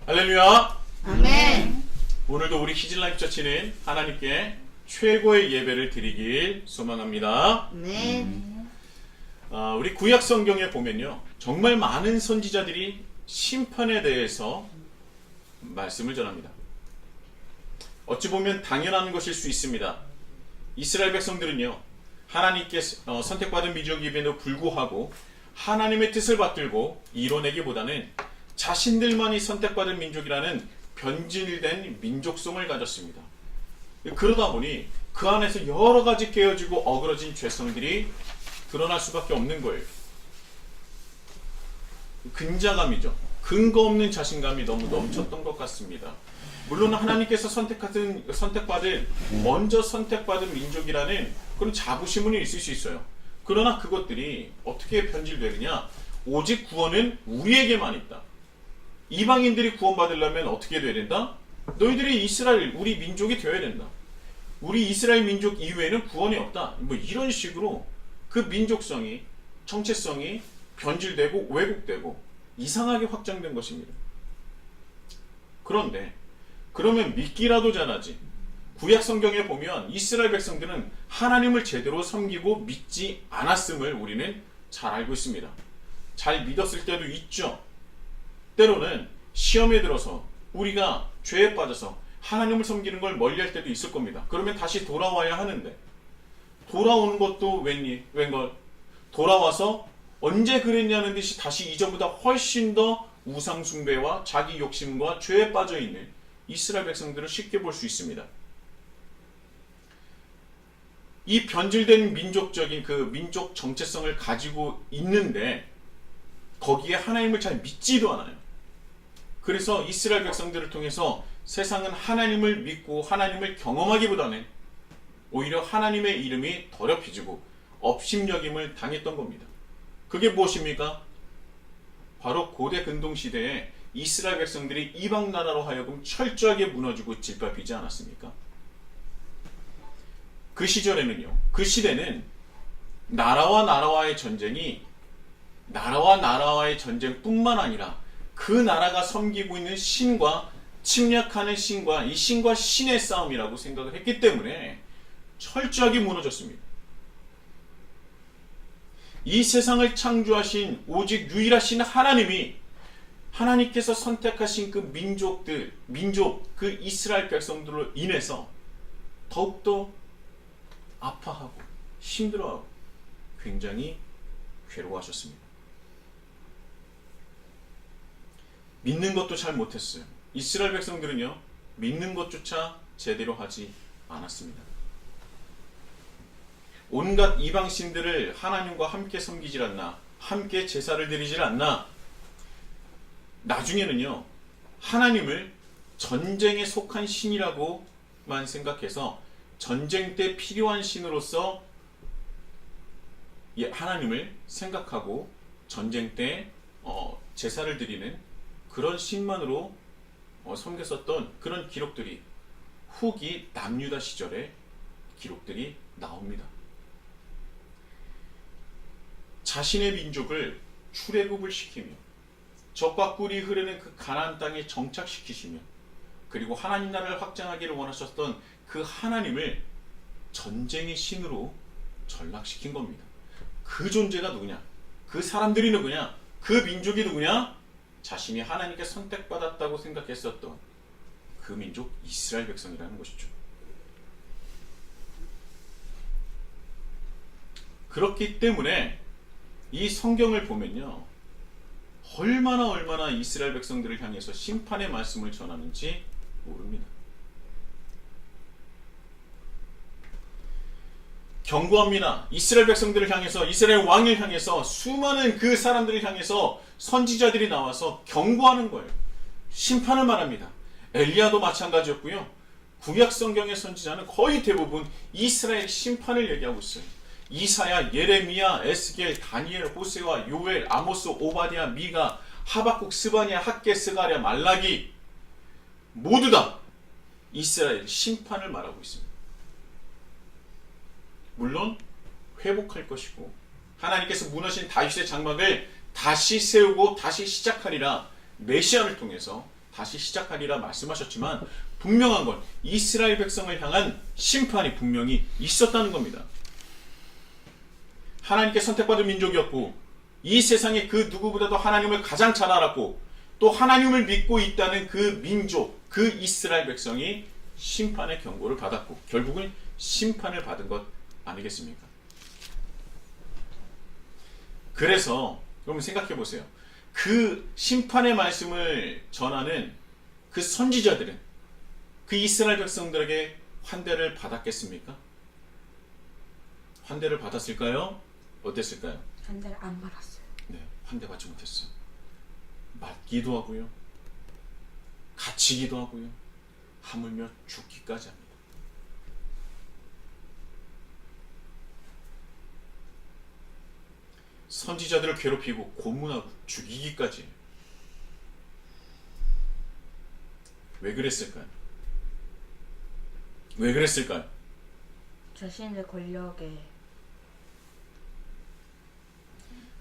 할렐루야. 아멘. 오늘도 우리 히즐라이프 처치는 하나님께 최고의 예배를 드리길 소망합니다. 아멘. 우리 구약 성경에 보면요, 정말 많은 선지자들이 심판에 대해서 말씀을 전합니다. 어찌 보면 당연한 것일 수 있습니다. 이스라엘 백성들은요, 하나님께 선택받은 민족임에도 불구하고 하나님의 뜻을 받들고 이뤄내기보다는 자신들만이 선택받은 민족이라는 변질된 민족성을 가졌습니다. 그러다 보니 그 안에서 여러 가지 깨어지고 어그러진 죄성들이 드러날 수밖에 없는 거예요. 근자감이죠. 근거 없는 자신감이 너무 넘쳤던 것 같습니다. 물론 하나님께서 선택받은 먼저 선택받은 민족이라는 그런 자부심은 있을 수 있어요. 그러나 그것들이 어떻게 변질되느냐? 오직 구원은 우리에게만 있다. 이방인들이 구원받으려면 어떻게 돼야 된다? 너희들이 이스라엘, 우리 민족이 되어야 된다. 우리 이스라엘 민족 이외에는 구원이 없다. 뭐 이런 식으로 그 민족성이, 정체성이 변질되고 왜곡되고 이상하게 확장된 것입니다. 그런데 그러면 믿기라도 잘하지. 구약 성경에 보면 이스라엘 백성들은 하나님을 제대로 섬기고 믿지 않았음을 우리는 잘 알고 있습니다. 잘 믿었을 때도 있죠. 때로는 시험에 들어서 우리가 죄에 빠져서 하나님을 섬기는 걸 멀리할 때도 있을 겁니다. 그러면 다시 돌아와야 하는데, 돌아오는 것도 웬걸? 돌아와서 언제 그랬냐는 듯이 다시 이전보다 훨씬 더 우상 숭배와 자기 욕심과 죄에 빠져 있는 이스라엘 백성들을 쉽게 볼 수 있습니다. 이 변질된 민족적인 그 민족 정체성을 가지고 있는데 거기에 하나님을 잘 믿지도 않아요. 그래서 이스라엘 백성들을 통해서 세상은 하나님을 믿고 하나님을 경험하기보다는 오히려 하나님의 이름이 더럽혀지고 업신여김을 당했던 겁니다. 그게 무엇입니까? 바로 고대 근동시대에 이스라엘 백성들이 이방 나라로 하여금 철저하게 무너지고 짓밟히지 않았습니까? 그 시절에는요, 그 시대는 나라와 나라와의 전쟁이 나라와 나라와의 전쟁뿐만 아니라 그 나라가 섬기고 있는 신과 침략하는 신과 이 신과 신의 싸움이라고 생각을 했기 때문에 철저하게 무너졌습니다. 이 세상을 창조하신 오직 유일하신 하나님이 하나님께서 선택하신 그 민족, 그 이스라엘 백성들로 인해서 더욱더 아파하고 힘들어하고 굉장히 괴로워하셨습니다. 믿는 것도 잘 못했어요. 이스라엘 백성들은요, 믿는 것조차 제대로 하지 않았습니다. 온갖 이방신들을 하나님과 함께 섬기질 않나, 함께 제사를 드리질 않나, 나중에는요, 하나님을 전쟁에 속한 신이라고만 생각해서 전쟁 때 필요한 신으로서 하나님을 생각하고 전쟁 때 제사를 드리는 그런 신만으로 섬겼었던 그런 기록들이 후기 남유다 시절에 기록들이 나옵니다. 자신의 민족을 출애굽을 시키며 젖과 꿀이 흐르는 그 가나안 땅에 정착시키시며 그리고 하나님 나라를 확장하기를 원하셨던 그 하나님을 전쟁의 신으로 전락시킨 겁니다. 그 존재가 누구냐? 그 사람들이 누구냐? 그 민족이 누구냐? 자신이 하나님께 선택받았다고 생각했었던 그 민족 이스라엘 백성이라는 것이죠. 그렇기 때문에 이 성경을 보면요, 얼마나 이스라엘 백성들을 향해서 심판의 말씀을 전하는지 모릅니다. 경고합니다. 이스라엘 백성들을 향해서, 이스라엘 왕을 향해서, 수많은 그 사람들을 향해서 선지자들이 나와서 경고하는 거예요. 심판을 말합니다. 엘리야도 마찬가지였고요. 구약 성경의 선지자는 거의 대부분 이스라엘 심판을 얘기하고 있어요. 이사야, 예레미야, 에스겔, 다니엘, 호세와 요엘, 아모스, 오바댜, 미가, 하박국, 스바냐, 학개, 스가랴, 말라기 모두 다 이스라엘 심판을 말하고 있습니다. 물론 회복할 것이고 하나님께서 무너진 다윗의 장막을 다시 세우고 다시 시작하리라 메시아를 통해서 다시 시작하리라 말씀하셨지만 분명한 건 이스라엘 백성을 향한 심판이 분명히 있었다는 겁니다. 하나님께 선택받은 민족이었고 이 세상에 그 누구보다도 하나님을 가장 잘 알았고 또 하나님을 믿고 있다는 그 민족, 그 이스라엘 백성이 심판의 경고를 받았고 결국은 심판을 받은 것 아니겠습니까? 그래서 여러분 생각해 보세요. 그 심판의 말씀을 전하는 그 선지자들은 그 이스라엘 백성들에게 환대를 받았겠습니까? 환대를 받았을까요? 어땠을까요? 한대를 안 말았어요. 네, 환대받지 못했어요. 맞기도 하고요. 갇히기도 하고요. 하물며 죽기까지 합니다. 선지자들을 괴롭히고 고문하고 죽이기까지 해요. 왜 그랬을까요? 왜 그랬을까요? 자신의 권력에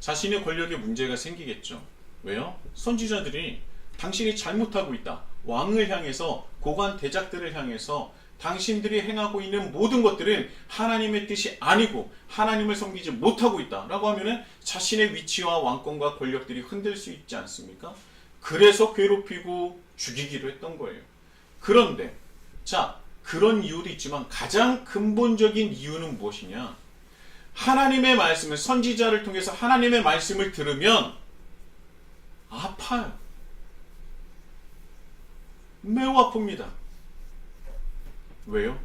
자신의 권력에 문제가 생기겠죠. 왜요? 선지자들이 당신이 잘못하고 있다. 왕을 향해서 고관 대작들을 향해서 당신들이 행하고 있는 모든 것들은 하나님의 뜻이 아니고 하나님을 섬기지 못하고 있다 라고 하면 자신의 위치와 왕권과 권력들이 흔들 수 있지 않습니까? 그래서 괴롭히고 죽이기로 했던 거예요. 그런데 자, 그런 이유도 있지만 가장 근본적인 이유는 무엇이냐? 하나님의 말씀을 선지자를 통해서 하나님의 말씀을 들으면 아파요. 매우 아픕니다. 왜요?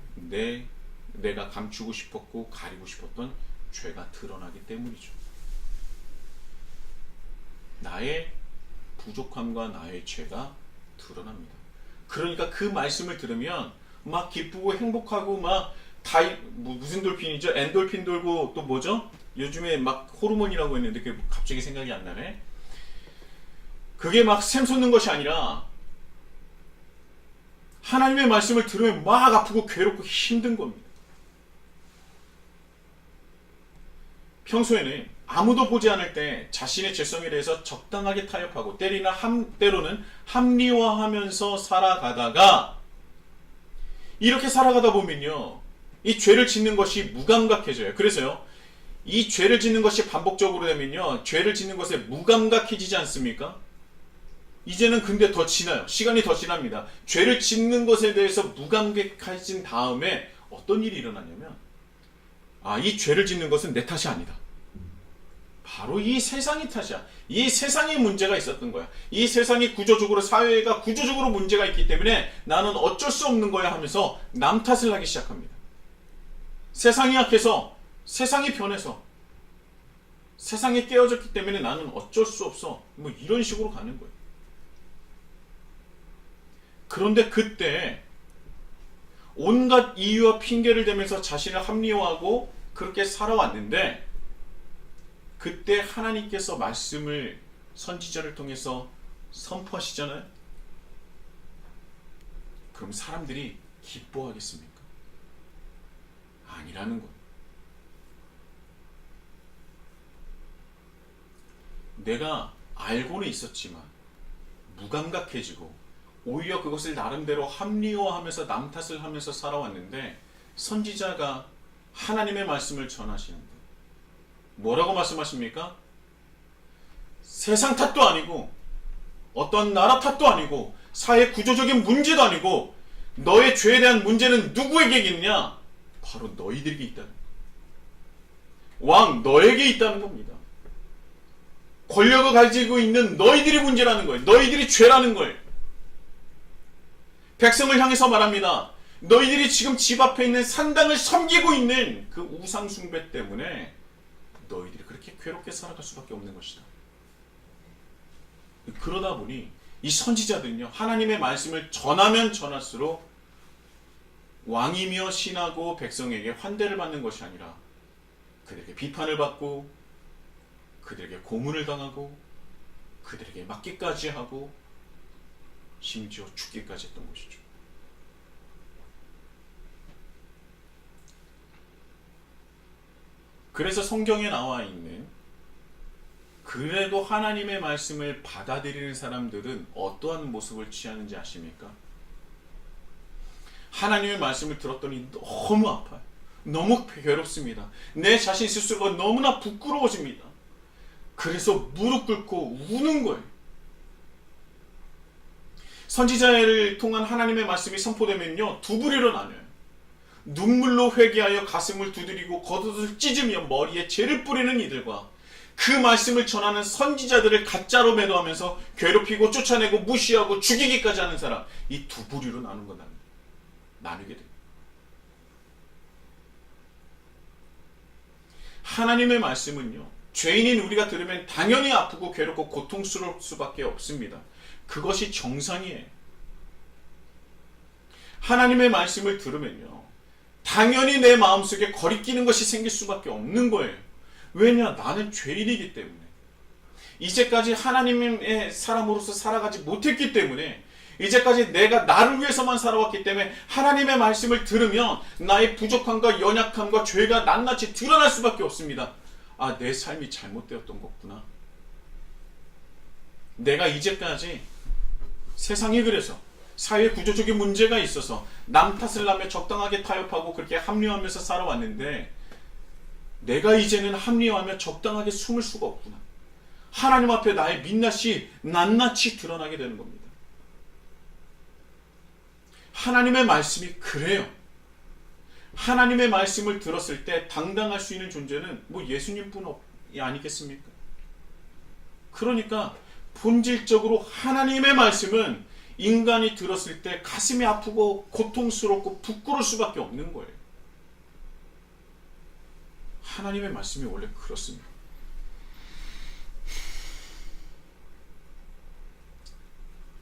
내가 감추고 싶었고 가리고 싶었던 죄가 드러나기 때문이죠. 나의 부족함과 나의 죄가 드러납니다. 그러니까 그 말씀을 들으면 막 기쁘고 행복하고 막 무슨 돌핀이죠? 엔돌핀 돌고 또 뭐죠? 요즘에 막 호르몬이라고 했는데 그게 갑자기 생각이 안 나네. 그게 막 샘솟는 것이 아니라 하나님의 말씀을 들으면 막 아프고 괴롭고 힘든 겁니다. 평소에는 아무도 보지 않을 때 자신의 죄성에 대해서 적당하게 타협하고 때로는 합리화하면서 살아가다가 이렇게 살아가다 보면요, 이 죄를 짓는 것이 무감각해져요. 그래서요, 이 죄를 짓는 것이 반복적으로 되면요, 죄를 짓는 것에 무감각해지지 않습니까? 이제는 근데 더 지나요. 시간이 더 지납니다. 죄를 짓는 것에 대해서 무감각해진 다음에 어떤 일이 일어나냐면, 이 죄를 짓는 것은 내 탓이 아니다. 바로 이 세상의 탓이야. 이 세상에 문제가 있었던 거야. 이 세상이 구조적으로, 사회가 구조적으로 문제가 있기 때문에 나는 어쩔 수 없는 거야 하면서 남 탓을 하기 시작합니다. 세상이 약해서, 세상이 변해서, 세상이 깨어졌기 때문에 나는 어쩔 수 없어. 뭐 이런 식으로 가는 거예요. 그런데 그때 온갖 이유와 핑계를 대면서 자신을 합리화하고 그렇게 살아왔는데 그때 하나님께서 말씀을 선지자를 통해서 선포하시잖아요. 그럼 사람들이 기뻐하겠습니까? 아니라는 거예요. 내가 알고는 있었지만 무감각해지고 오히려 그것을 나름대로 합리화하면서 남 탓을 하면서 살아왔는데 선지자가 하나님의 말씀을 전하시는데 뭐라고 말씀하십니까? 세상 탓도 아니고 어떤 나라 탓도 아니고 사회 구조적인 문제도 아니고 너의 죄에 대한 문제는 누구에게 있냐? 바로 너희들에게 있다는 거예요. 왕 너에게 있다는 겁니다. 권력을 가지고 있는 너희들이 문제라는 거예요. 너희들이 죄라는 거예요. 백성을 향해서 말합니다. 너희들이 지금 집 앞에 있는 산당을 섬기고 있는 그 우상 숭배 때문에 너희들이 그렇게 괴롭게 살아갈 수밖에 없는 것이다. 그러다 보니 이 선지자들은요, 하나님의 말씀을 전하면 전할수록 왕이며 신하고 백성에게 환대를 받는 것이 아니라 그들에게 비판을 받고 그들에게 고문을 당하고 그들에게 맞기까지 하고 심지어 죽기까지 했던 것이죠. 그래서 성경에 나와 있는 그래도 하나님의 말씀을 받아들이는 사람들은 어떠한 모습을 취하는지 아십니까? 하나님의 말씀을 들었더니 너무 아파요. 너무 괴롭습니다. 내 자신 스스로가 너무나 부끄러워집니다. 그래서 무릎 꿇고 우는 거예요. 선지자를 통한 하나님의 말씀이 선포되면요, 두 부류로 나뉘어요. 눈물로 회개하여 가슴을 두드리고 겉옷을 찢으며 머리에 죄를 뿌리는 이들과 그 말씀을 전하는 선지자들을 가짜로 매도하면서 괴롭히고 쫓아내고 무시하고 죽이기까지 하는 사람, 이 두 부류로 나누게 됩니다. 하나님의 말씀은요, 죄인인 우리가 들으면 당연히 아프고 괴롭고 고통스러울 수밖에 없습니다. 그것이 정상이에요. 하나님의 말씀을 들으면요, 당연히 내 마음속에 거리끼는 것이 생길 수밖에 없는 거예요. 왜냐? 나는 죄인이기 때문에. 이제까지 하나님의 사람으로서 살아가지 못했기 때문에, 이제까지 내가 나를 위해서만 살아왔기 때문에 하나님의 말씀을 들으면 나의 부족함과 연약함과 죄가 낱낱이 드러날 수밖에 없습니다. 아, 내 삶이 잘못되었던 거구나. 내가 이제까지 세상이 그래서 사회 구조적인 문제가 있어서 남 탓을 하며 적당하게 타협하고 그렇게 합리화하면서 살아왔는데, 내가 이제는 합리화하며 적당하게 숨을 수가 없구나. 하나님 앞에 나의 민낯이 낱낱이 드러나게 되는 겁니다. 하나님의 말씀이 그래요. 하나님의 말씀을 들었을 때 당당할 수 있는 존재는 뭐 예수님뿐이 아니겠습니까? 그러니까 본질적으로 하나님의 말씀은 인간이 들었을 때 가슴이 아프고 고통스럽고 부끄러울 수밖에 없는 거예요. 하나님의 말씀이 원래 그렇습니다.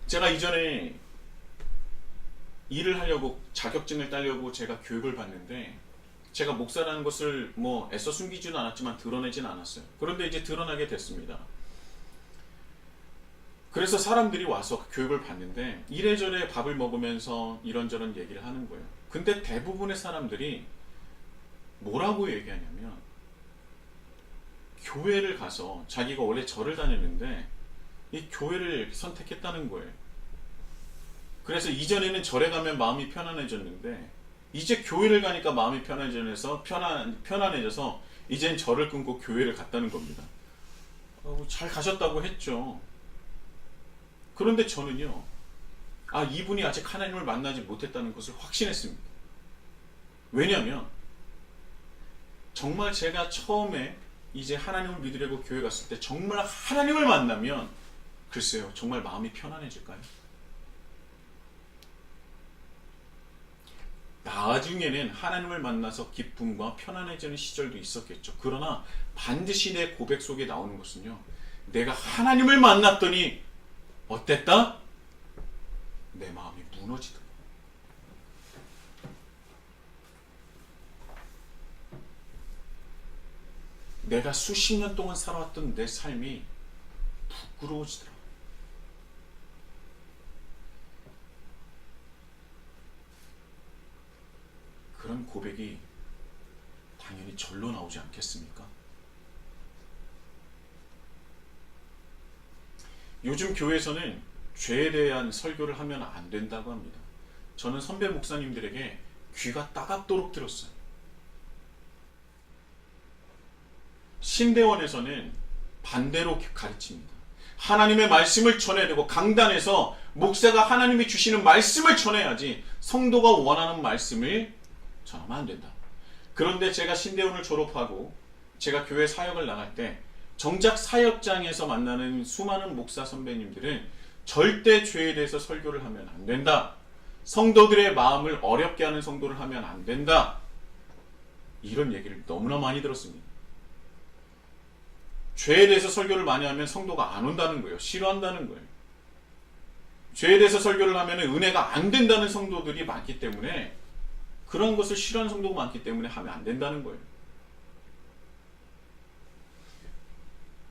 제가 이전에 일을 하려고, 자격증을 따려고 제가 교육을 받는데, 제가 목사라는 것을 뭐 애써 숨기지는 않았지만 드러내지는 않았어요. 그런데 이제 드러나게 됐습니다. 그래서 사람들이 와서 교육을 받는데 이래저래 밥을 먹으면서 이런저런 얘기를 하는 거예요. 근데 대부분의 사람들이 뭐라고 얘기하냐면, 교회를 가서 자기가 원래 절을 다녔는데 이 교회를 선택했다는 거예요. 그래서 이전에는 절에 가면 마음이 편안해졌는데 이제 교회를 가니까 마음이 편안해져서 이젠 절을 끊고 교회를 갔다는 겁니다. 잘 가셨다고 했죠. 그런데 저는요, 이분이 아직 하나님을 만나지 못했다는 것을 확신했습니다. 왜냐하면 정말 제가 처음에 이제 하나님을 믿으려고 교회 갔을 때 정말 하나님을 만나면 글쎄요, 정말 마음이 편안해질까요? 나중에는 하나님을 만나서 기쁨과 편안해지는 시절도 있었겠죠. 그러나 반드시 내 고백 속에 나오는 것은요, 내가 하나님을 만났더니 어땠다? 내 마음이 무너지더라. 내가 수십 년 동안 살아왔던 내 삶이 부끄러워지더라. 그런 고백이 당연히 절로 나오지 않겠습니까? 요즘 교회에서는 죄에 대한 설교를 하면 안 된다고 합니다. 저는 선배 목사님들에게 귀가 따갑도록 들었어요. 신대원에서는 반대로 가르칩니다. 하나님의 말씀을 전해야 되고, 강단에서 목사가 하나님이 주시는 말씀을 전해야지 성도가 원하는 말씀을 전하면 안 된다. 그런데 제가 신대원을 졸업하고 제가 교회 사역을 나갈 때 정작 사역장에서 만나는 수많은 목사 선배님들은 절대 죄에 대해서 설교를 하면 안 된다. 성도들의 마음을 어렵게 하는 성도를 하면 안 된다. 이런 얘기를 너무나 많이 들었습니다. 죄에 대해서 설교를 많이 하면 성도가 안 온다는 거예요. 싫어한다는 거예요. 죄에 대해서 설교를 하면 은혜가 안 된다는 성도들이 많기 때문에, 그런 것을 싫어하는 성도가 많기 때문에 하면 안 된다는 거예요.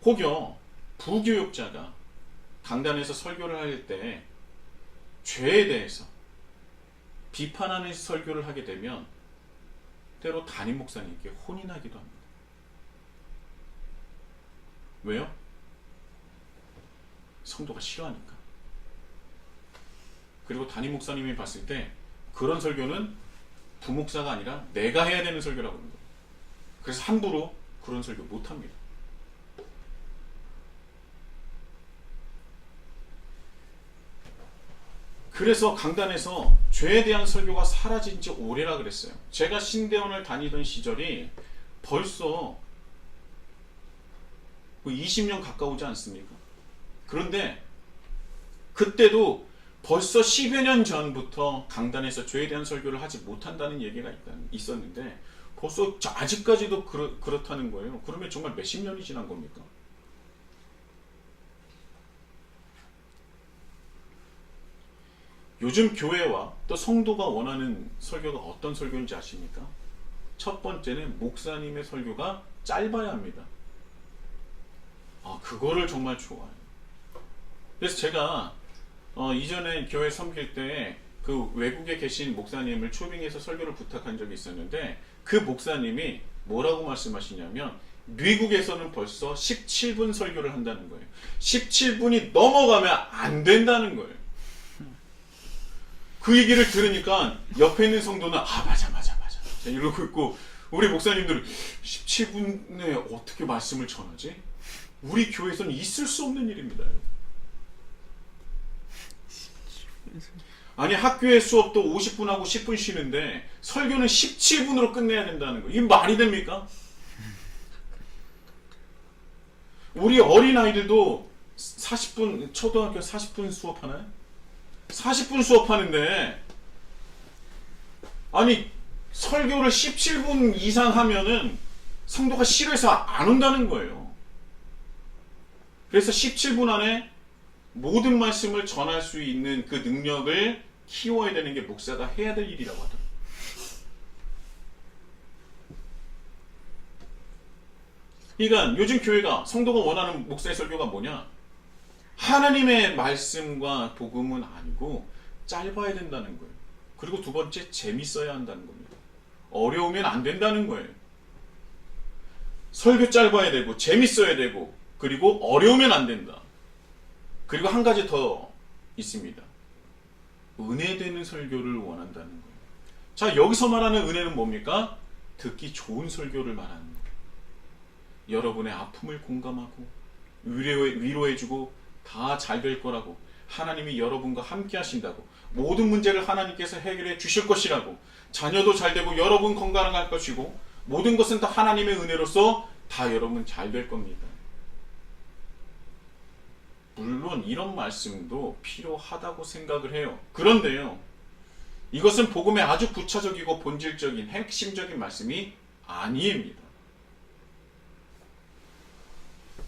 혹여 부교육자가 강단에서 설교를 할 때 죄에 대해서 비판하는 설교를 하게 되면 때로 담임 목사님께 혼이 나기도 합니다. 왜요? 성도가 싫어하니까. 그리고 담임 목사님이 봤을 때 그런 설교는 부목사가 아니라 내가 해야 되는 설교라고 합니다. 그래서 함부로 그런 설교 못합니다. 그래서 강단에서 죄에 대한 설교가 사라진 지 오래라 그랬어요. 제가 신대원을 다니던 시절이 벌써 20년 가까우지 않습니까? 그런데 그때도 벌써 10여 년 전부터 강단에서 죄에 대한 설교를 하지 못한다는 얘기가 있었는데 벌써 아직까지도 그렇다는 거예요. 그러면 정말 몇십 년이 지난 겁니까? 요즘 교회와 또 성도가 원하는 설교가 어떤 설교인지 아십니까? 첫 번째는 목사님의 설교가 짧아야 합니다. 그거를 정말 좋아해요. 그래서 제가 이전에 교회 섬길 때 그 외국에 계신 목사님을 초빙해서 설교를 부탁한 적이 있었는데 그 목사님이 뭐라고 말씀하시냐면 미국에서는 벌써 17분 설교를 한다는 거예요. 17분이 넘어가면 안 된다는 거예요. 그 얘기를 들으니까 옆에 있는 성도는 맞아 이러고 있고, 우리 목사님들은 17분에 어떻게 말씀을 전하지? 우리 교회에서는 있을 수 없는 일입니다. 아니 학교의 수업도 50분 하고 10분 쉬는데 설교는 17분으로 끝내야 된다는 거, 이게 말이 됩니까? 우리 어린아이들도 40분, 초등학교 40분 수업하나요? 40분 수업하는데 아니 설교를 17분 이상 하면은 성도가 싫어해서 안 온다는 거예요. 그래서 17분 안에 모든 말씀을 전할 수 있는 그 능력을 키워야 되는 게 목사가 해야 될 일이라고 하더라고요. 그러니까 요즘 교회가 성도가 원하는 목사의 설교가 뭐냐? 하나님의 말씀과 복음은 아니고 짧아야 된다는 거예요. 그리고 두 번째, 재밌어야 한다는 겁니다. 어려우면 안 된다는 거예요. 설교 짧아야 되고 재밌어야 되고 그리고 어려우면 안 된다. 그리고 한 가지 더 있습니다. 은혜되는 설교를 원한다는 거예요. 자, 여기서 말하는 은혜는 뭡니까? 듣기 좋은 설교를 말하는 거예요. 여러분의 아픔을 공감하고 위로해주고 다 잘 될 거라고, 하나님이 여러분과 함께 하신다고, 모든 문제를 하나님께서 해결해 주실 것이라고, 자녀도 잘 되고 여러분 건강할 것이고 모든 것은 다 하나님의 은혜로서 다 여러분 잘 될 겁니다. 물론 이런 말씀도 필요하다고 생각을 해요. 그런데요, 이것은 복음의 아주 구체적이고 본질적인 핵심적인 말씀이 아닙니다.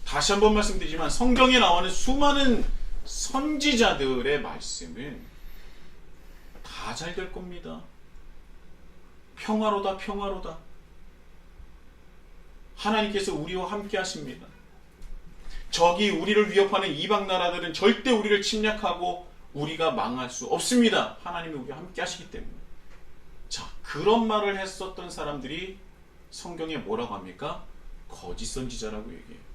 다시 한번 말씀드리지만 성경에 나오는 수많은 선지자들의 말씀은 다 잘 될 겁니다. 평화로다, 평화로다. 하나님께서 우리와 함께 하십니다. 적이 우리를 위협하는 이방 나라들은 절대 우리를 침략하고 우리가 망할 수 없습니다. 하나님이 우리와 함께 하시기 때문에. 자, 그런 말을 했었던 사람들이 성경에 뭐라고 합니까? 거짓 선지자라고 얘기해요.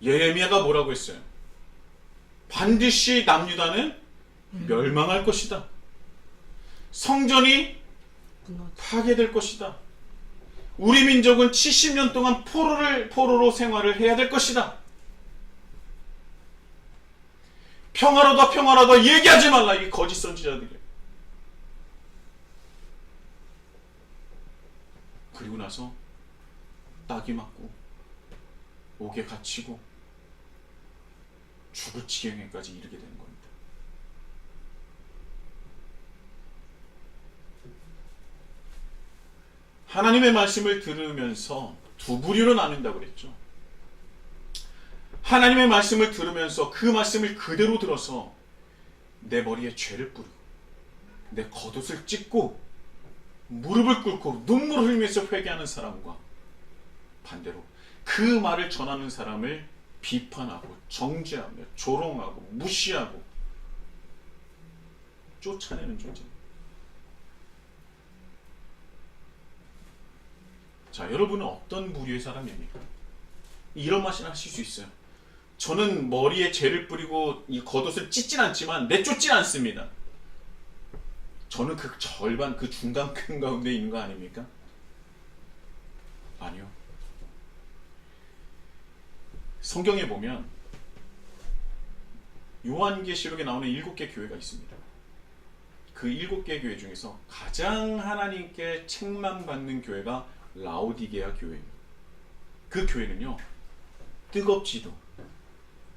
예레미야가 뭐라고 했어요? 반드시 남유다는 멸망할 것이다. 성전이 파괴될 것이다. 우리 민족은 70년 동안 포로로 생활을 해야 될 것이다. 평화로다, 평화로다 얘기하지 말라, 이 거짓 선지자들이. 그리고 나서 딱이 맞고 옥에 갇히고 죽을 지경에까지 이르게 되는 겁니다. 하나님의 말씀을 들으면서 두 부류로 나눈다고 그랬죠. 하나님의 말씀을 들으면서 그 말씀을 그대로 들어서 내 머리에 죄를 뿌리고 내 겉옷을 찢고 무릎을 꿇고 눈물을 흘리면서 회개하는 사람과 반대로 그 말을 전하는 사람을 비판하고 정죄하며 조롱하고 무시하고 쫓아내는 존재입니다. 자, 여러분은 어떤 부류의 사람입니까? 이런 말씀 하실 수 있어요. 저는 머리에 죄를 뿌리고 이 겉옷을 찢진 않지만 내쫓진 않습니다. 저는 그 절반, 그 중간층 가운데 있는 거 아닙니까? 아니요. 성경에 보면 요한계시록에 나오는 7개 교회가 있습니다. 그 7개 교회 중에서 가장 하나님께 책망받는 교회가 라오디게아 교회입니다. 그 교회는요, 뜨겁지도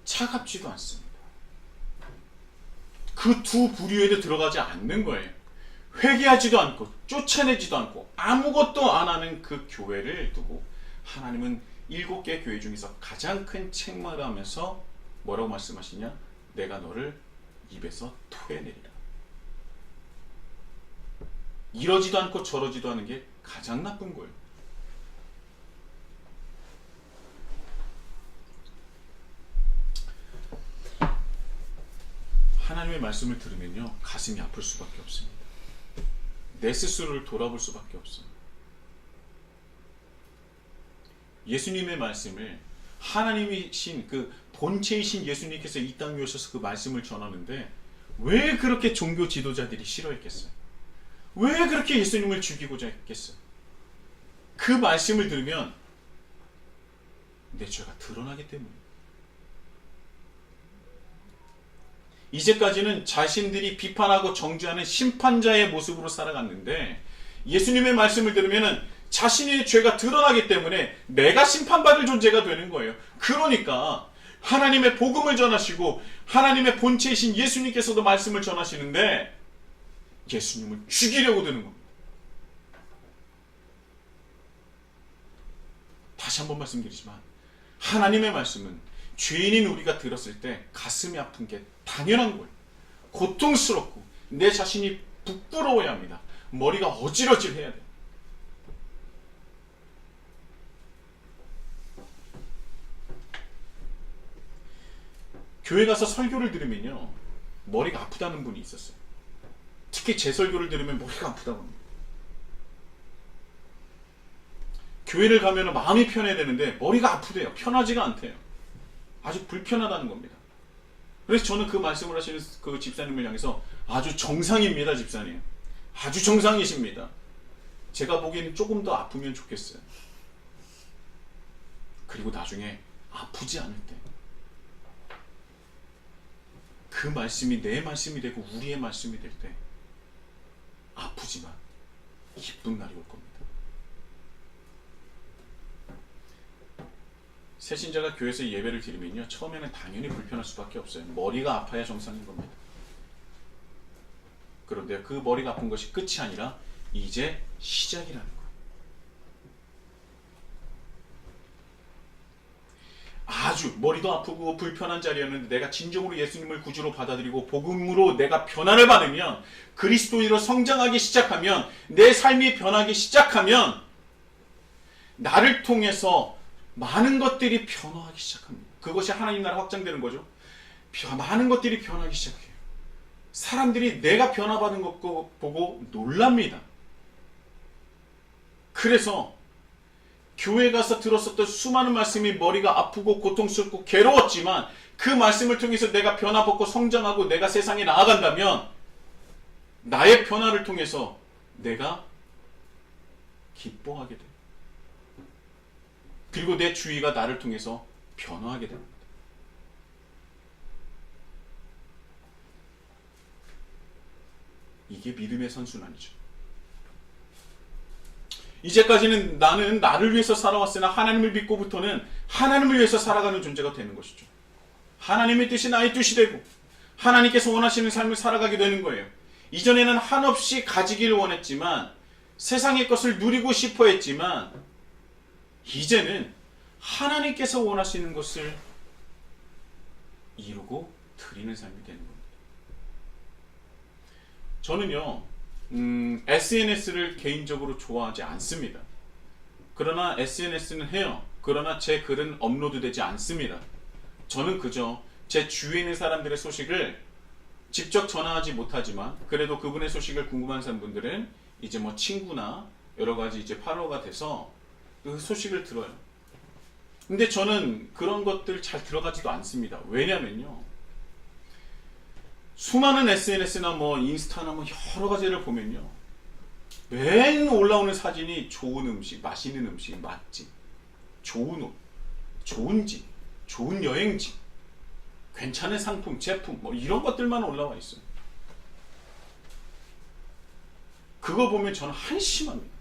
차갑지도 않습니다. 그 두 부류에도 들어가지 않는 거예요. 회개하지도 않고 쫓아내지도 않고 아무것도 안 하는 그 교회를 두고 하나님은 7개 교회 중에서 가장 큰 책망을 하면서 뭐라고 말씀하시냐? 내가 너를 입에서 토해내리라. 이러지도 않고 저러지도 않은 게 가장 나쁜 거예요. 하나님의 말씀을 들으면요, 가슴이 아플 수밖에 없습니다. 내 스스로를 돌아볼 수밖에 없어요. 예수님의 말씀을 하나님이신 그 본체이신 예수님께서 이 땅에 오셔서 그 말씀을 전하는데 왜 그렇게 종교 지도자들이 싫어했겠어요? 왜 그렇게 예수님을 죽이고자 했겠어요? 그 말씀을 들으면 내 죄가 드러나기 때문이에요. 이제까지는 자신들이 비판하고 정죄하는 심판자의 모습으로 살아갔는데 예수님의 말씀을 들으면 자신의 죄가 드러나기 때문에 내가 심판받을 존재가 되는 거예요. 그러니까 하나님의 복음을 전하시고 하나님의 본체이신 예수님께서도 말씀을 전하시는데 예수님을 죽이려고 드는 겁니다. 다시 한번 말씀드리지만 하나님의 말씀은 죄인인 우리가 들었을 때 가슴이 아픈 게 당연한 거예요. 고통스럽고 내 자신이 부끄러워야 합니다. 머리가 어질어질해야 돼요. 교회 가서 설교를 들으면요, 머리가 아프다는 분이 있었어요. 특히 제 설교를 들으면 머리가 아프다고 합니다. 교회를 가면 마음이 편해야 되는데 머리가 아프대요. 편하지가 않대요. 아주 불편하다는 겁니다. 그래서 저는 그 말씀을 하시는 그 집사님을 향해서 아주 정상입니다, 집사님. 아주 정상이십니다. 제가 보기에는 조금 더 아프면 좋겠어요. 그리고 나중에 아프지 않을 때 그 말씀이 내 말씀이 되고 우리의 말씀이 될 때 아프지만 기쁜 날이 올 겁니다. 새신자가 교회에서 예배를 드리면요, 처음에는 당연히 불편할 수밖에 없어요. 머리가 아파야 정상인 겁니다. 그런데 그 머리가 아픈 것이 끝이 아니라 이제 시작이라는 거예요. 아주 머리도 아프고 불편한 자리였는데 내가 진정으로 예수님을 구주로 받아들이고 복음으로 내가 변화를 받으면, 그리스도인으로 성장하기 시작하면, 내 삶이 변하기 시작하면 나를 통해서 많은 것들이 변화하기 시작합니다. 그것이 하나님 나라 확장되는 거죠. 많은 것들이 변하기 시작해요. 사람들이 내가 변화받은 것 보고 놀랍니다. 그래서 교회 가서 들었었던 수많은 말씀이 머리가 아프고 고통스럽고 괴로웠지만 그 말씀을 통해서 내가 변화받고 성장하고 내가 세상에 나아간다면 나의 변화를 통해서 내가 기뻐하게 돼요. 그리고 내 주위가 나를 통해서 변화하게 됩니다. 이게 믿음의 선순환이죠. 이제까지는 나는 나를 위해서 살아왔으나 하나님을 믿고부터는 하나님을 위해서 살아가는 존재가 되는 것이죠. 하나님의 뜻이 나의 뜻이 되고 하나님께서 원하시는 삶을 살아가게 되는 거예요. 이전에는 한없이 가지기를 원했지만 세상의 것을 누리고 싶어 했지만 이제는 하나님께서 원하시는 것을 이루고 드리는 삶이 되는 겁니다. 저는요, SNS를 개인적으로 좋아하지 않습니다. 그러나 SNS는 해요. 그러나 제 글은 업로드되지 않습니다. 저는 그저 제 주위에 있는 사람들의 소식을 직접 전화하지 못하지만 그래도 그분의 소식을 궁금한 사람들은 이제 뭐 친구나 여러 가지 이제 팔로워가 돼서 그 소식을 들어요. 근데 저는 그런 것들 잘 들어가지도 않습니다. 왜냐면요, 수많은 SNS나 뭐 인스타나 뭐 여러 가지를 보면요, 맨 올라오는 사진이 좋은 음식, 맛있는 음식, 맛집, 좋은 옷, 좋은 집, 좋은 여행지, 괜찮은 상품, 제품, 뭐 이런 것들만 올라와 있어요. 그거 보면 저는 한심합니다.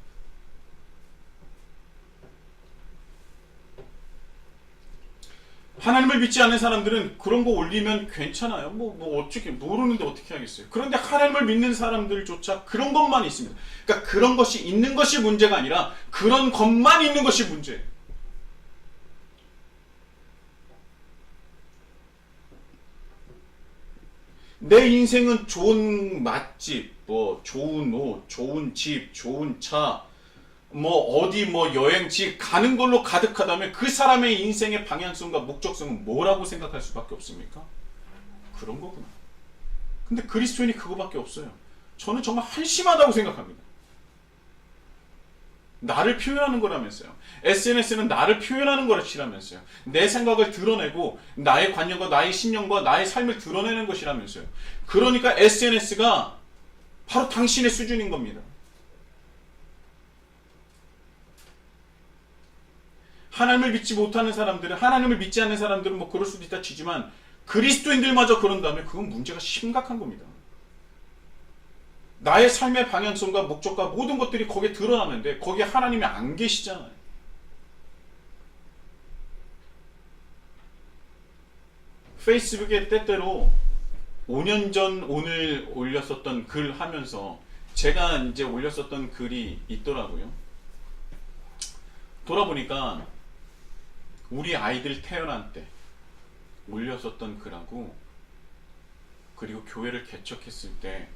하나님을 믿지 않는 사람들은 그런 거 올리면 괜찮아요. 어떻게, 모르는데 어떻게 하겠어요. 그런데 하나님을 믿는 사람들조차 그런 것만 있습니다. 그러니까 그런 것이 있는 것이 문제가 아니라 그런 것만 있는 것이 문제예요. 내 인생은 좋은 맛집, 뭐 좋은 옷, 좋은 집, 좋은 차, 뭐 어디 뭐 여행지 가는 걸로 가득하다면 그 사람의 인생의 방향성과 목적성은 뭐라고 생각할 수밖에 없습니까? 그런 거구나. 근데 그리스도인이 그거밖에 없어요. 저는 정말 한심하다고 생각합니다. 나를 표현하는 거라면서요. SNS는 나를 표현하는 것이라면서요. 내 생각을 드러내고 나의 관념과 나의 신념과 나의 삶을 드러내는 것이라면서요. 그러니까 SNS가 바로 당신의 수준인 겁니다. 하나님을 믿지 못하는 사람들은, 하나님을 믿지 않는 사람들은 뭐 그럴 수도 있다 치지만 그리스도인들마저 그런다면 그건 문제가 심각한 겁니다. 나의 삶의 방향성과 목적과 모든 것들이 거기에 드러나는데 거기에 하나님이 안 계시잖아요. 페이스북에 때때로 5년 전 오늘 올렸었던 글 하면서 제가 이제 올렸었던 글이 있더라고요. 돌아보니까 우리 아이들 태어난 때 올렸었던 글하고, 그리고 교회를 개척했을 때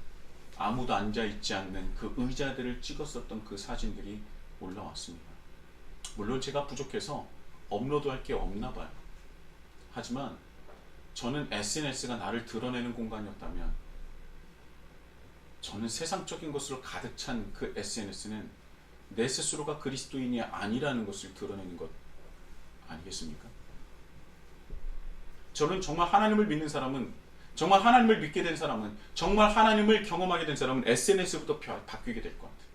아무도 앉아있지 않는 그 의자들을 찍었었던 그 사진들이 올라왔습니다. 물론 제가 부족해서 업로드할 게 없나 봐요. 하지만 저는 SNS가 나를 드러내는 공간이었다면, 저는 세상적인 것으로 가득 찬 그 SNS는 내 스스로가 그리스도인이 아니라는 것을 드러내는 것 아니겠습니까? 저는 정말 하나님을 믿는 사람은, 정말 하나님을 믿게 된 사람은, 정말 하나님을 경험하게 된 사람은 SNS부터 바뀌게 될 것 같아요.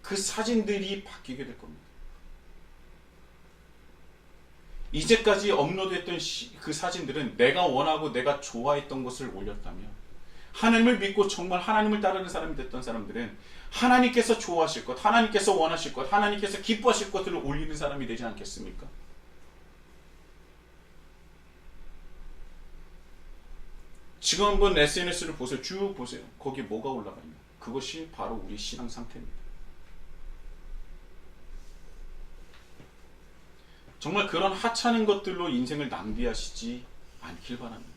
그 사진들이 바뀌게 될 겁니다. 이제까지 업로드했던 그 사진들은 내가 원하고 내가 좋아했던 것을 올렸다면, 하나님을 믿고 정말 하나님을 따르는 사람이 됐던 사람들은 하나님께서 좋아하실 것, 하나님께서 원하실 것, 하나님께서 기뻐하실 것들을 올리는 사람이 되지 않겠습니까? 지금 한번 SNS를 보세요. 쭉 보세요. 거기에 뭐가 올라가 있나? 그것이 바로 우리 신앙 상태입니다. 정말 그런 하찮은 것들로 인생을 낭비하시지 않길 바랍니다.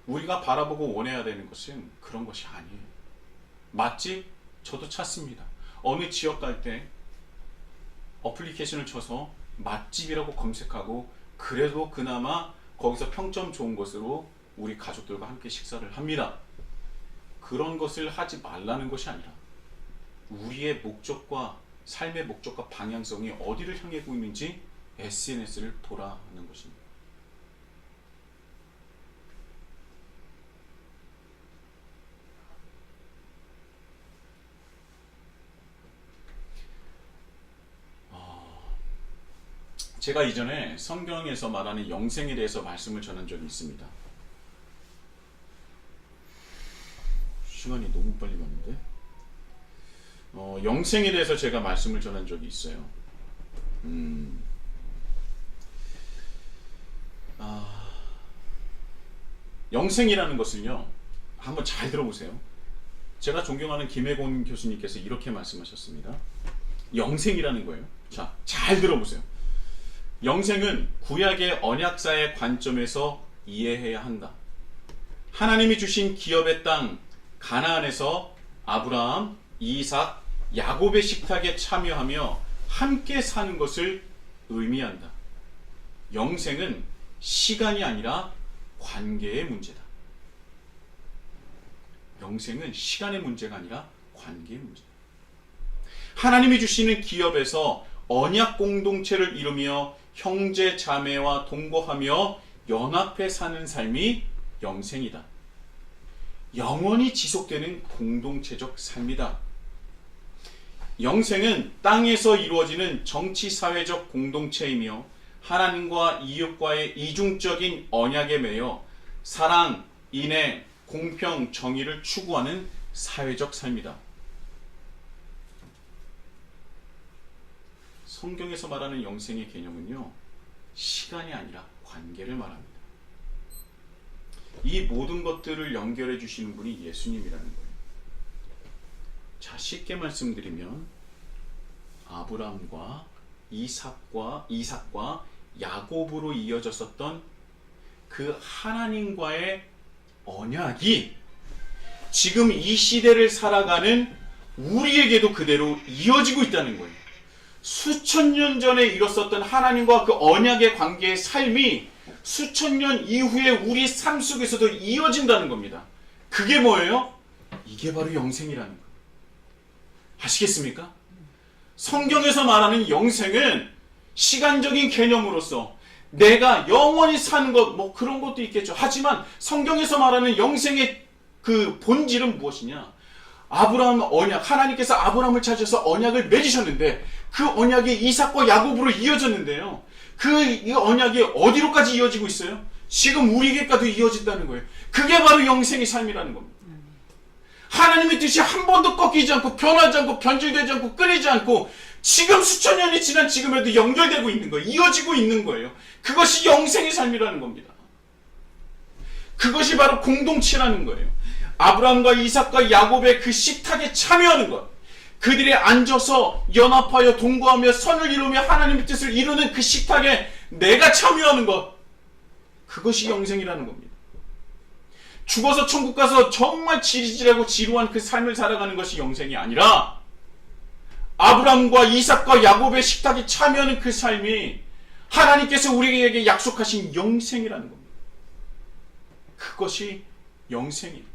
우리가 바라보고 원해야 되는 것은 그런 것이 아니에요. 맛집? 저도 찾습니다. 어느 지역 갈 때 어플리케이션을 쳐서 맛집이라고 검색하고, 그래도 그나마 거기서 평점 좋은 곳으로 우리 가족들과 함께 식사를 합니다. 그런 것을 하지 말라는 것이 아니라 우리의 목적과 삶의 목적과 방향성이 어디를 향하고 있는지 SNS를 보라는 것입니다. 제가 이전에 성경에서 말하는 영생에 대해서 말씀을 전한 적이 있습니다. 시간이 너무 빨리 갔는데, 영생에 대해서 제가 말씀을 전한 적이 있어요. 영생이라는 것은요, 한번 잘 들어보세요. 제가 존경하는 김혜곤 교수님께서 이렇게 말씀하셨습니다. 영생이라는 거예요. 자, 잘 들어보세요. 영생은 구약의 언약사의 관점에서 이해해야 한다. 하나님이 주신 기업의 땅 가나안에서 아브라함, 이삭, 야곱의 식탁에 참여하며 함께 사는 것을 의미한다. 영생은 시간이 아니라 관계의 문제다. 영생은 시간의 문제가 아니라 관계의 문제다. 하나님이 주시는 기업에서 언약 공동체를 이루며 형제 자매와 동거하며 연합해 사는 삶이 영생이다. 영원히 지속되는 공동체적 삶이다. 영생은 땅에서 이루어지는 정치 사회적 공동체이며 하나님과 이웃과의 이중적인 언약에 매여 사랑, 인애, 공평, 정의를 추구하는 사회적 삶이다. 성경에서 말하는 영생의 개념은요, 시간이 아니라 관계를 말합니다. 이 모든 것들을 연결해 주시는 분이 예수님이라는 거예요. 자, 쉽게 말씀드리면 아브라함과 이삭과 야곱으로 이어졌었던 그 하나님과의 언약이 지금 이 시대를 살아가는 우리에게도 그대로 이어지고 있다는 거예요. 수천 년 전에 이뤘었던 하나님과 그 언약의 관계의 삶이 수천 년 이후에 우리 삶 속에서도 이어진다는 겁니다. 그게 뭐예요? 이게 바로 영생이라는 거예요. 아시겠습니까? 성경에서 말하는 영생은 시간적인 개념으로서 내가 영원히 사는 것, 뭐 그런 것도 있겠죠. 하지만 성경에서 말하는 영생의 그 본질은 무엇이냐? 아브라함 언약, 하나님께서 아브라함을 찾아서 언약을 맺으셨는데 그 언약이 이삭과 야곱으로 이어졌는데요. 이 언약이 어디로까지 이어지고 있어요? 지금 우리에게까지 이어진다는 거예요. 그게 바로 영생의 삶이라는 겁니다. 하나님의 뜻이 한 번도 꺾이지 않고 변하지 않고 변질되지 않고 끊이지 않고 지금 수천 년이 지난 지금에도 연결되고 있는 거예요. 이어지고 있는 거예요. 그것이 영생의 삶이라는 겁니다. 그것이 바로 공동체라는 거예요. 아브라함과 이삭과 야곱의 그 식탁에 참여하는 것, 그들이 앉아서 연합하여 동거하며 선을 이루며 하나님의 뜻을 이루는 그 식탁에 내가 참여하는 것, 그것이 영생이라는 겁니다. 죽어서 천국 가서 정말 지리지리하고 지루한 그 삶을 살아가는 것이 영생이 아니라 아브라함과 이삭과 야곱의 식탁에 참여하는 그 삶이 하나님께서 우리에게 약속하신 영생이라는 겁니다. 그것이 영생이에요.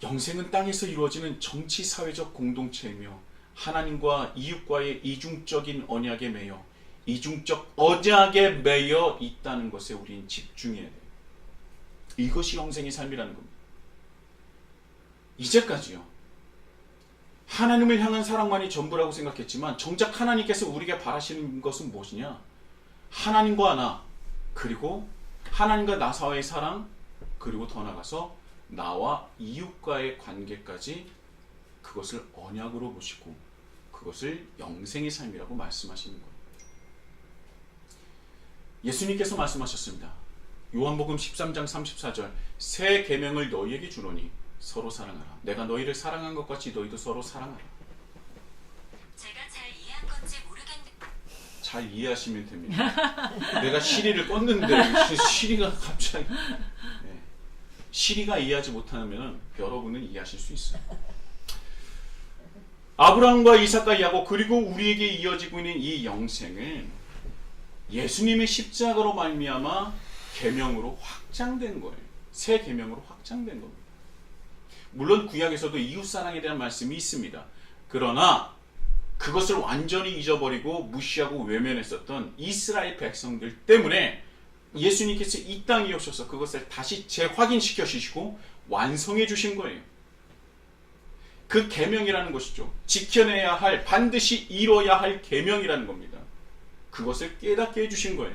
영생은 땅에서 이루어지는 정치 사회적 공동체이며 하나님과 이웃과의 이중적인 언약에 매여 이중적 언약에 매여 있다는 것에 우리는 집중해야 돼요. 이것이 영생의 삶이라는 겁니다. 이제까지요, 하나님을 향한 사랑만이 전부라고 생각했지만 정작 하나님께서 우리에게 바라시는 것은 무엇이냐? 하나님과 나, 그리고 하나님과 나 사이의 사랑, 그리고 더 나아가서 나와 이웃과의 관계까지 그것을 언약으로 보시고 그것을 영생의 삶이라고 말씀하시는 거예요. 예수님께서 말씀하셨습니다. 요한복음 13장 34절, 새 계명을 너희에게 주노니 서로 사랑하라. 내가 너희를 사랑한 것 같이 너희도 서로 사랑하라. 제가 잘 이해한 건지 모르겠는데 잘 이해하시면 됩니다. 내가 시리를 껐는데 시리가 갑자기 시리가 이해하지 못하면 여러분은 이해하실 수 있어요. 아브라함과 이삭과 야곱, 그리고 우리에게 이어지고 있는 이 영생은 예수님의 십자가로 말미암아 계명으로 확장된 거예요. 새 계명으로 확장된 겁니다. 물론 구약에서도 이웃사랑에 대한 말씀이 있습니다. 그러나 그것을 완전히 잊어버리고 무시하고 외면했었던 이스라엘 백성들 때문에 예수님께서 이 땅에 오셔서 그것을 다시 재확인시켜 주시고 완성해 주신 거예요. 그 계명이라는 것이죠. 지켜내야 할, 반드시 이뤄야 할 계명이라는 겁니다. 그것을 깨닫게 해주신 거예요.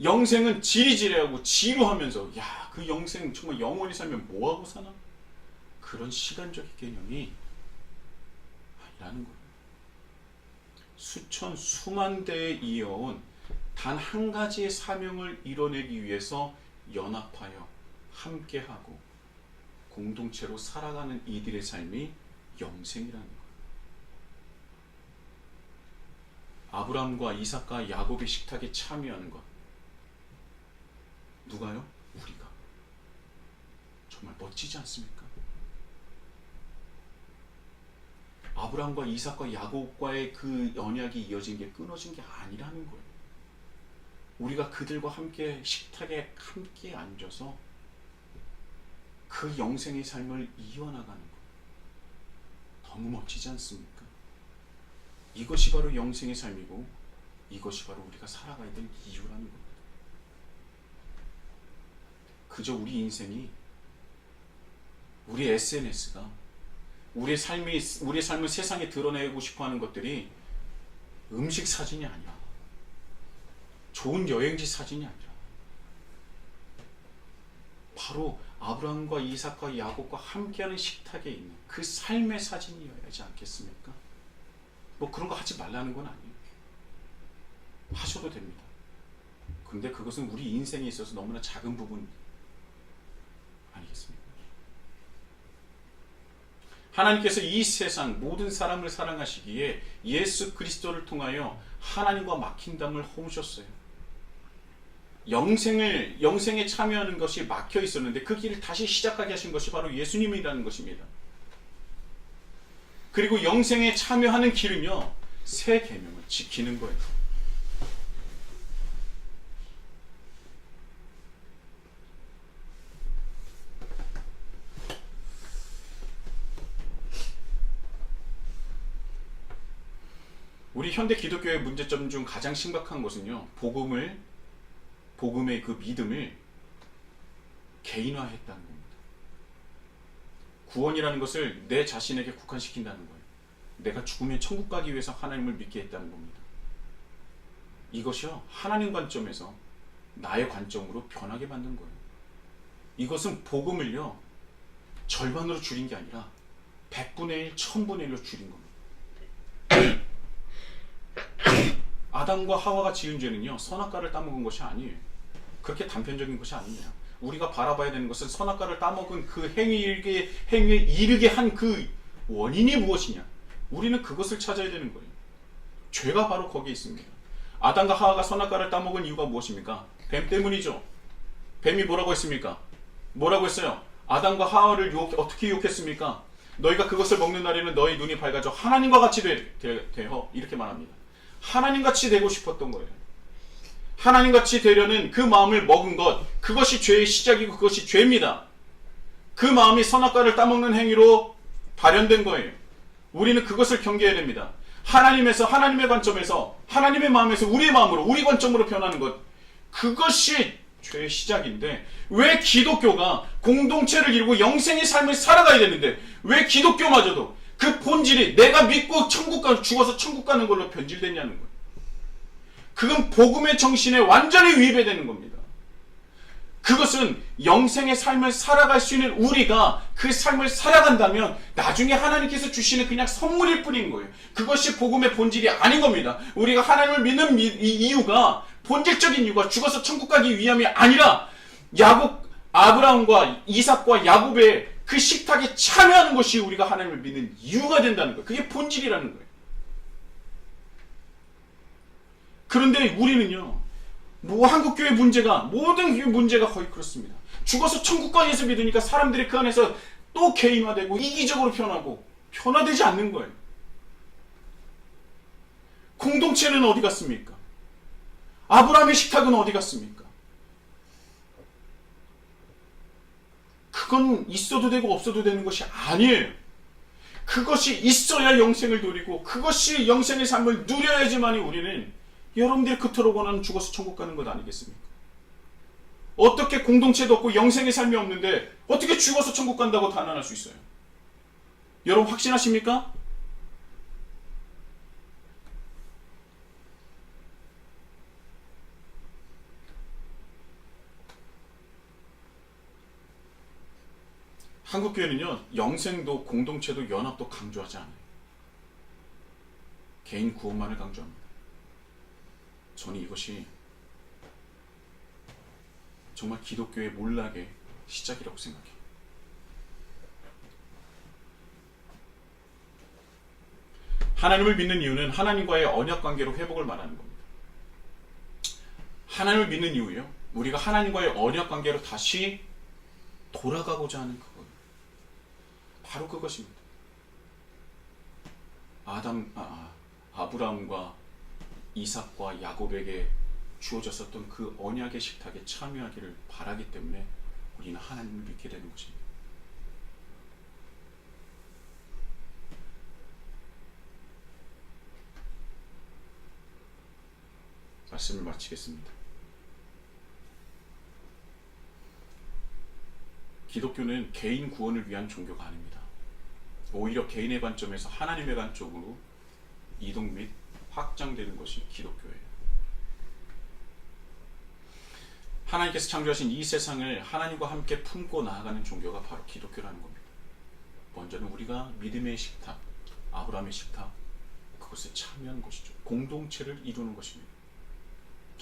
영생은 지리지리하고 지루하면서 야, 그 영생 정말 영원히 살면 뭐하고 사나? 그런 시간적인 개념이 아니라는 거예요. 수천 수만 대에 이어온 단 한 가지의 사명을 이뤄내기 위해서 연합하여 함께하고 공동체로 살아가는 이들의 삶이 영생이라는 거예요. 아브라함과 이삭과 야곱의 식탁에 참여하는 것, 누가요? 우리가. 정말 멋지지 않습니까? 아브라함과 이삭과 야곱과의 그 언약이 이어진 게 끊어진 게 아니라는 거예요. 우리가 그들과 함께 식탁에 함께 앉아서 그 영생의 삶을 이어나가는 것. 너무 멋지지 않습니까? 이것이 바로 영생의 삶이고 이것이 바로 우리가 살아가야 될 이유라는 겁니다. 그저 우리 인생이, 우리 SNS가 우리의 삶을 세상에 드러내고 싶어하는 것들이 음식 사진이 아니라, 좋은 여행지 사진이 아니라 바로 아브라함과 이삭과 야곱과 함께하는 식탁에 있는 그 삶의 사진이어야지 않겠습니까? 뭐 그런 거 하지 말라는 건 아니에요. 하셔도 됩니다. 근데 그것은 우리 인생에 있어서 너무나 작은 부분 아니겠습니까? 하나님께서 이 세상 모든 사람을 사랑하시기에 예수 그리스도를 통하여 하나님과 막힌 담을 허무셨어요. 영생에 참여하는 것이 막혀 있었는데 그 길을 다시 시작하게 하신 것이 바로 예수님이라는 것입니다. 그리고 영생에 참여하는 길은요, 새 계명을 지키는 거예요. 우리 현대 기독교의 문제점 중 가장 심각한 것은요, 복음의 그 믿음을 개인화했다는 겁니다. 구원이라는 것을 내 자신에게 국한시킨다는 거예요. 내가 죽으면 천국 가기 위해서 하나님을 믿게 했다는 겁니다. 이것이요, 하나님 관점에서 나의 관점으로 변하게 만든 거예요. 이것은 복음을요, 절반으로 줄인 게 아니라 100분의 1, 1000분의 1로 줄인 겁니다. 아담과 하와가 지은 죄는요, 선악과를 따먹은 것이 아니에요. 그렇게 단편적인 것이 아닙니다. 우리가 바라봐야 되는 것은 선악과를 따먹은 그 행위에 이르게 한 그 원인이 무엇이냐. 우리는 그것을 찾아야 되는 거예요. 죄가 바로 거기에 있습니다. 아담과 하와가 선악과를 따먹은 이유가 무엇입니까? 뱀 때문이죠. 뱀이 뭐라고 했습니까? 뭐라고 했어요? 아담과 하와를 어떻게 유혹했습니까? 너희가 그것을 먹는 날에는 너희 눈이 밝아져 하나님과 같이 되어, 이렇게 말합니다. 하나님같이 되고 싶었던 거예요. 하나님같이 되려는 그 마음을 먹은 것, 그것이 죄의 시작이고 그것이 죄입니다. 그 마음이 선악과를 따먹는 행위로 발현된 거예요. 우리는 그것을 경계해야 됩니다. 하나님의 관점에서, 하나님의 마음에서 우리의 마음으로, 우리 관점으로 변하는 것, 그것이 죄의 시작인데, 왜 기독교가 공동체를 이루고 영생의 삶을 살아가야 되는데 왜 기독교마저도 그 본질이 내가 믿고 죽어서 천국 가는 걸로 변질됐냐는 거예요. 그건 복음의 정신에 완전히 위배되는 겁니다. 그것은 영생의 삶을 살아갈 수 있는 우리가 그 삶을 살아간다면 나중에 하나님께서 주시는 그냥 선물일 뿐인 거예요. 그것이 복음의 본질이 아닌 겁니다. 우리가 하나님을 믿는 이유가, 본질적인 이유가 죽어서 천국 가기 위함이 아니라 아브라함과 이삭과 야곱의 그 식탁에 참여하는 것이 우리가 하나님을 믿는 이유가 된다는 거예요. 그게 본질이라는 거예요. 그런데 우리는요, 한국교회 문제가, 모든 교회 문제가 거의 그렇습니다. 죽어서 천국 가기 위해서 믿으니까 사람들이 그 안에서 또 개인화되고 이기적으로 변화되지 않는 거예요. 공동체는 어디 갔습니까? 아브라함의 식탁은 어디 갔습니까? 그건 있어도 되고 없어도 되는 것이 아니에요. 그것이 있어야 영생을 누리고 그것이 영생의 삶을 누려야지만이 우리는 여러분들이 그토록 원하는 죽어서 천국 가는 것 아니겠습니까? 어떻게 공동체도 없고 영생의 삶이 없는데 어떻게 죽어서 천국 간다고 단언할 수 있어요? 여러분 확신하십니까? 한국교회는요, 영생도 공동체도 연합도 강조하지 않아요. 개인 구원만을 강조합니다. 저는 이것이 정말 기독교의 몰락의 시작이라고 생각해요. 하나님을 믿는 이유는 하나님과의 언약관계로 회복을 말하는 겁니다. 하나님을 믿는 이유요, 우리가 하나님과의 언약관계로 다시 돌아가고자 하는 그거예요. 바로 그것입니다. 아브라함과 이삭과 야곱에게 주어졌었던 그 언약의 식탁에 참여하기를 바라기 때문에 우리는 하나님을 믿게 되는 것입니다. 말씀을 마치겠습니다. 기독교는 개인 구원을 위한 종교가 아닙니다. 오히려 개인의 관점에서 하나님의 관점으로 이동 및 확장되는 것이 기독교예요. 하나님께서 창조하신 이 세상을 하나님과 함께 품고 나아가는 종교가 바로 기독교라는 겁니다. 먼저는 우리가 믿음의 식탁, 아브라함의 식탁, 그것에 참여하는 것이죠. 공동체를 이루는 것입니다.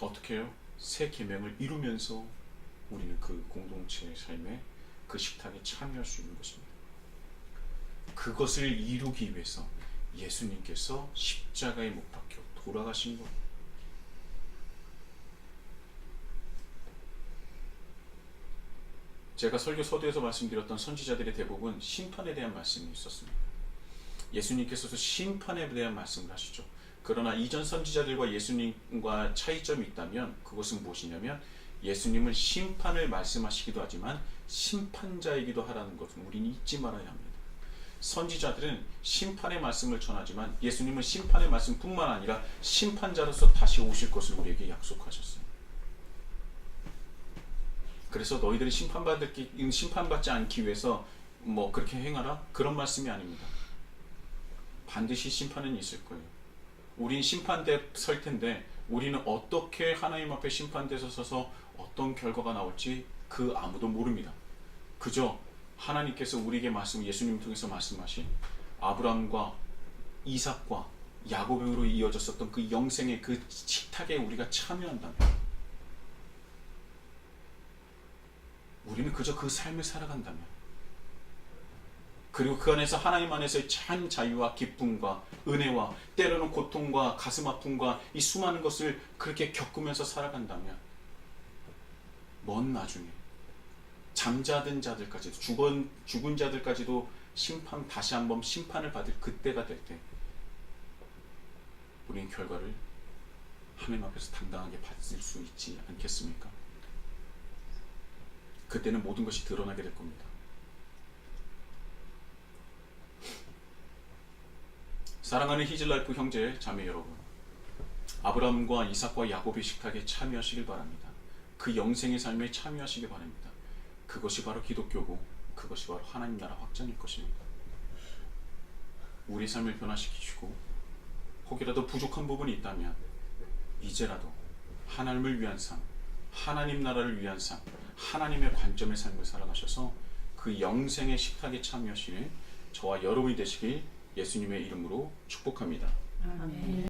어떻게 해요? 새 계명을 이루면서 우리는 그 공동체의 삶에 그 식탁에 참여할 수 있는 것입니다. 그것을 이루기 위해서 예수님께서 십자가에 못 박혀 돌아가신 것. 제가 설교 서두에서 말씀드렸던 선지자들의 대부분 심판에 대한 말씀이 있었습니다. 예수님께서도 심판에 대한 말씀을 하시죠. 그러나 이전 선지자들과 예수님과 차이점이 있다면 그것은 무엇이냐면 예수님은 심판을 말씀하시기도 하지만 심판자이기도 하라는 것을 우리는 잊지 말아야 합니다. 선지자들은 심판의 말씀을 전하지만 예수님은 심판의 말씀뿐만 아니라 심판자로서 다시 오실 것을 우리에게 약속하셨어요. 그래서 너희들이 심판받지 않기 위해서 뭐 그렇게 행하라? 그런 말씀이 아닙니다. 반드시 심판은 있을 거예요. 우린 심판대 설 텐데 우리는 어떻게 하나님 앞에 심판대에서 서서 어떤 결과가 나올지 그 아무도 모릅니다. 그저 하나님께서 우리에게 예수님 통해서 말씀하신 아브라함과 이삭과 야곱으로 이어졌었던 그 영생의 그 식탁에 우리가 참여한다면 우리는 그저 그 삶을 살아간다면 그리고 그 안에서 하나님 안에서의 참 자유와 기쁨과 은혜와 때로는 고통과 가슴 아픔과 이 수많은 것을 그렇게 겪으면서 살아간다면 먼 나중에 잠자든 자들까지도 죽은 자들까지도 다시 한번 심판을 받을 그때가 될 때 우리는 결과를 하나님 앞에서 당당하게 받을 수 있지 않겠습니까? 그때는 모든 것이 드러나게 될 겁니다. 사랑하는 히즐라이프 형제 자매 여러분, 아브라함과 이삭과 야곱의 식탁에 참여하시길 바랍니다. 그 영생의 삶에 참여하시길 바랍니다. 그것이 바로 기독교고 그것이 바로 하나님 나라 확장일 것입니다. 우리 삶을 변화시키시고 혹이라도 부족한 부분이 있다면 이제라도 하나님을 위한 삶, 하나님 나라를 위한 삶, 하나님의 관점의 삶을 살아가셔서 그 영생의 식탁에 참여하시는 저와 여러분이 되시길 예수님의 이름으로 축복합니다. 아멘.